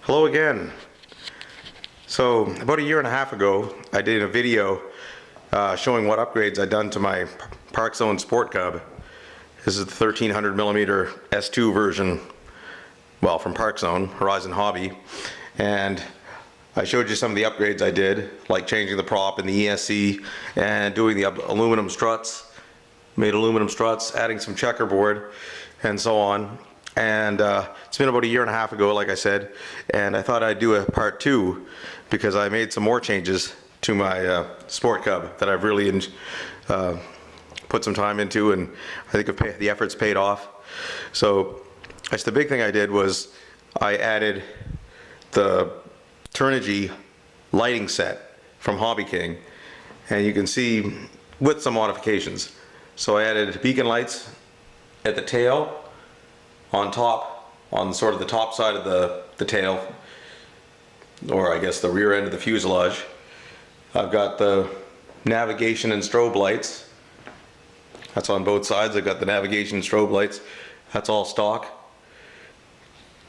Hello again. So about a year and a half ago, I did a video showing what upgrades I'd done to my Parkzone Sport Cub. This is the 1300mm S2 version, well, from Parkzone, Horizon Hobby. And I showed you some of the upgrades I did, like changing the prop in the ESC and doing the aluminum struts, made aluminum struts, adding some checkerboard, and so on. And it's been about a year and a half ago, like I said, and I thought I'd do a part 2 because I made some more changes to my Sport Cub that I've really put some time into, and I think the effort's paid off. So that's the big thing I did was I added the Turnigy lighting set from Hobby King, and you can see with some modifications. So I added beacon lights at the tail, on top, on sort of the top side of the tail, or I guess the rear end of the fuselage. I've got the navigation and strobe lights. That's on both sides. I've got the navigation and strobe lights. That's all stock,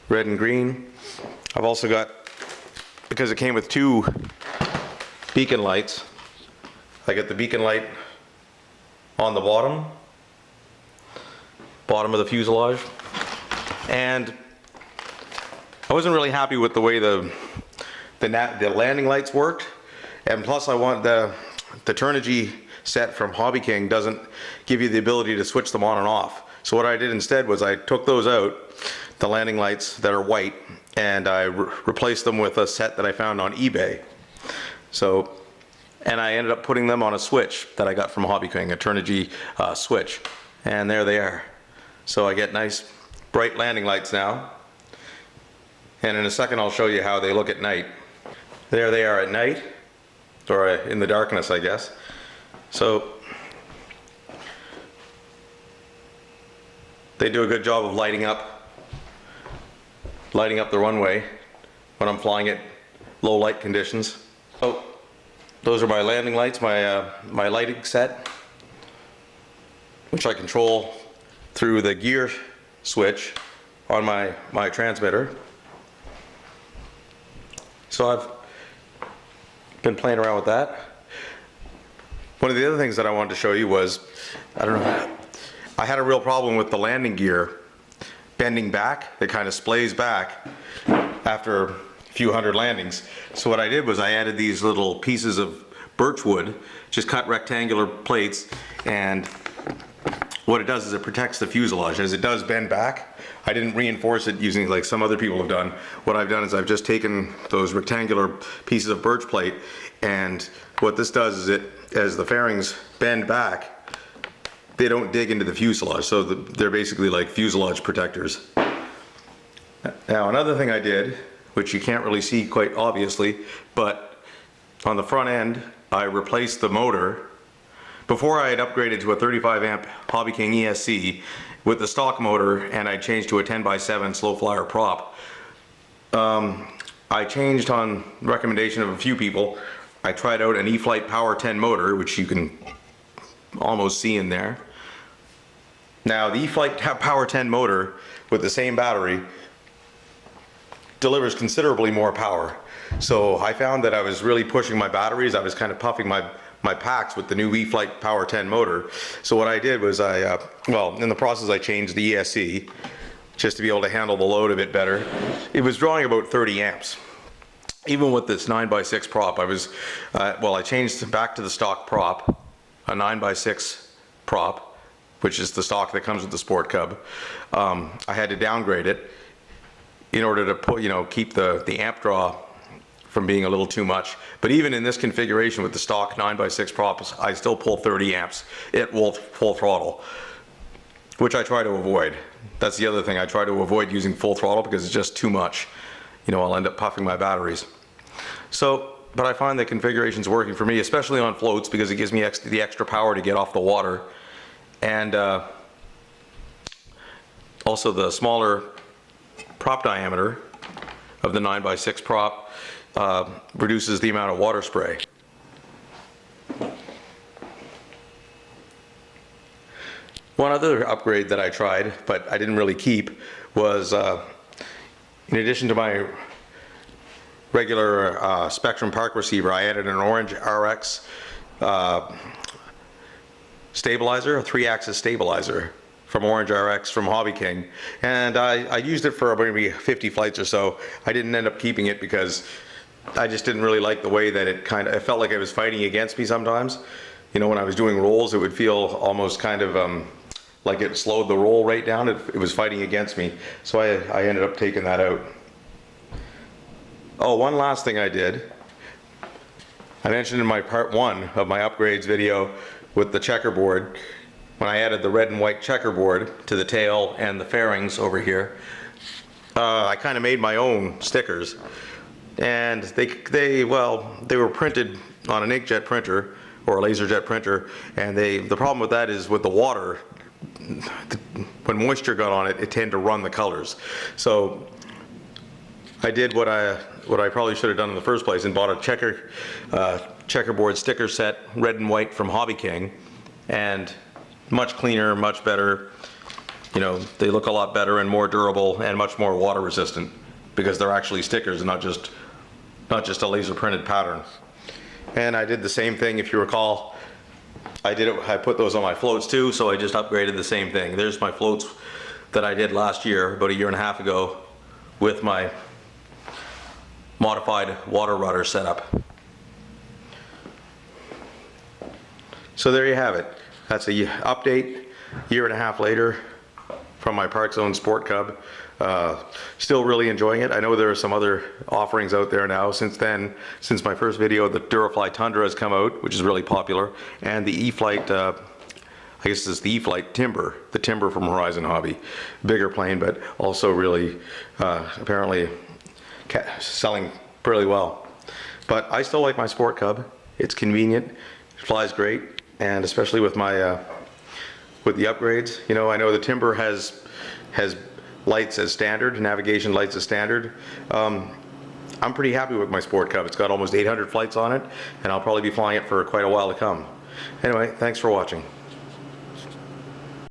red and green. I've also got, because it came with 2 beacon lights, I got the beacon light on the bottom of the fuselage. And I wasn't really happy with the way the landing lights worked, and plus I want the Turnigy set from Hobby King doesn't give you the ability to switch them on and off. So what I did instead was I took those out, the landing lights that are white, and I replaced them with a set that I found on eBay. So, and I ended up putting them on a switch that I got from Hobby King, a Turnigy switch, and there they are. So I get nice bright landing lights now, and in a second I'll show you how they look at night. There they are at night, or in the darkness, I guess. So they do a good job of lighting up the runway when I'm flying at low light conditions. So those are my landing lights, my lighting set, which I control through the gear switch on my transmitter. So I've been playing around with that. One of the other things that I wanted to show you was, I had a real problem with the landing gear bending back. It kind of splays back after a few hundred landings. So what I did was I added these little pieces of birch wood, just cut rectangular plates, and what it does is it protects the fuselage. As it does bend back, I didn't reinforce it using like some other people have done. What I've done is I've just taken those rectangular pieces of birch plate, and what this does is as the fairings bend back, they don't dig into the fuselage. So they're basically like fuselage protectors. Now another thing I did, which you can't really see quite obviously, but on the front end, I replaced the motor. Before I had upgraded to a 35 amp Hobby King ESC with the stock motor, and I changed to a 10x7 slow flyer prop. I changed on recommendation of a few people. I tried out an E-Flite Power 10 motor, which you can almost see in there. Now the E-Flite Power 10 motor with the same battery delivers considerably more power. So I found that I was really pushing my batteries. I was kind of puffing my packs with the new E-Flite Power 10 motor. So what I did was in the process I changed the ESC just to be able to handle the load a bit better. It was drawing about 30 amps. Even with this 9x6 prop, I changed back to the stock prop, a 9x6 prop, which is the stock that comes with the Sport Cub. I had to downgrade it in order to keep the amp draw from being a little too much. But even in this configuration with the stock 9x6 props, I still pull 30 amps at full throttle, which I try to avoid. That's the other thing, I try to avoid using full throttle because it's just too much. I'll end up puffing my batteries. So, but I find the configuration's working for me, especially on floats, because it gives me the extra power to get off the water. And also the smaller prop diameter of the 9x6 prop reduces the amount of water spray. One other upgrade that I tried, but I didn't really keep, was in addition to my regular Spectrum park receiver, I added an orange RX stabilizer, a 3-axis stabilizer from Orange RX from Hobby King, and I used it for maybe 50 flights or so. I didn't end up keeping it because I just didn't really like the way that it felt like it was fighting against me sometimes. You know, when I was doing rolls, it would feel almost kind of like it slowed the roll rate down. It was fighting against me, so I ended up taking that out. Oh, one last thing I did. I mentioned in my part 1 of my upgrades video with the checkerboard, when I added the red and white checkerboard to the tail and the fairings over here, I kind of made my own stickers, and they were printed on an inkjet printer or a laserjet printer, and the problem with that is with the water, when moisture got on it, it tended to run the colors. So I did what I probably should have done in the first place and bought a checkerboard sticker set, red and white, from Hobby King, and much cleaner, much better. You know, they look a lot better and more durable and much more water resistant because they're actually stickers and not just a laser printed pattern. And I did the same thing, if you recall. I put those on my floats too, so I just upgraded the same thing. There's my floats that I did last year, about a year and a half ago, with my modified water rudder setup. So there you have it. That's a update, year and a half later, from my Parkzone Sport Cub. Still really enjoying it. I know there are some other offerings out there now since then. Since my first video, the Durafly Tundra has come out, which is really popular, and the E-Flite, I guess it's the E-Flite Timber, the Timber from Horizon Hobby. Bigger plane, but also really apparently selling pretty well. But I still like my Sport Cub. It's convenient, it flies great, and especially with my with the upgrades. You know, I know the Timber has lights as standard, navigation lights as standard. I'm pretty happy with my Sport Cub. It's got almost 800 flights on it, and I'll probably be flying it for quite a while to come. Anyway, thanks for watching.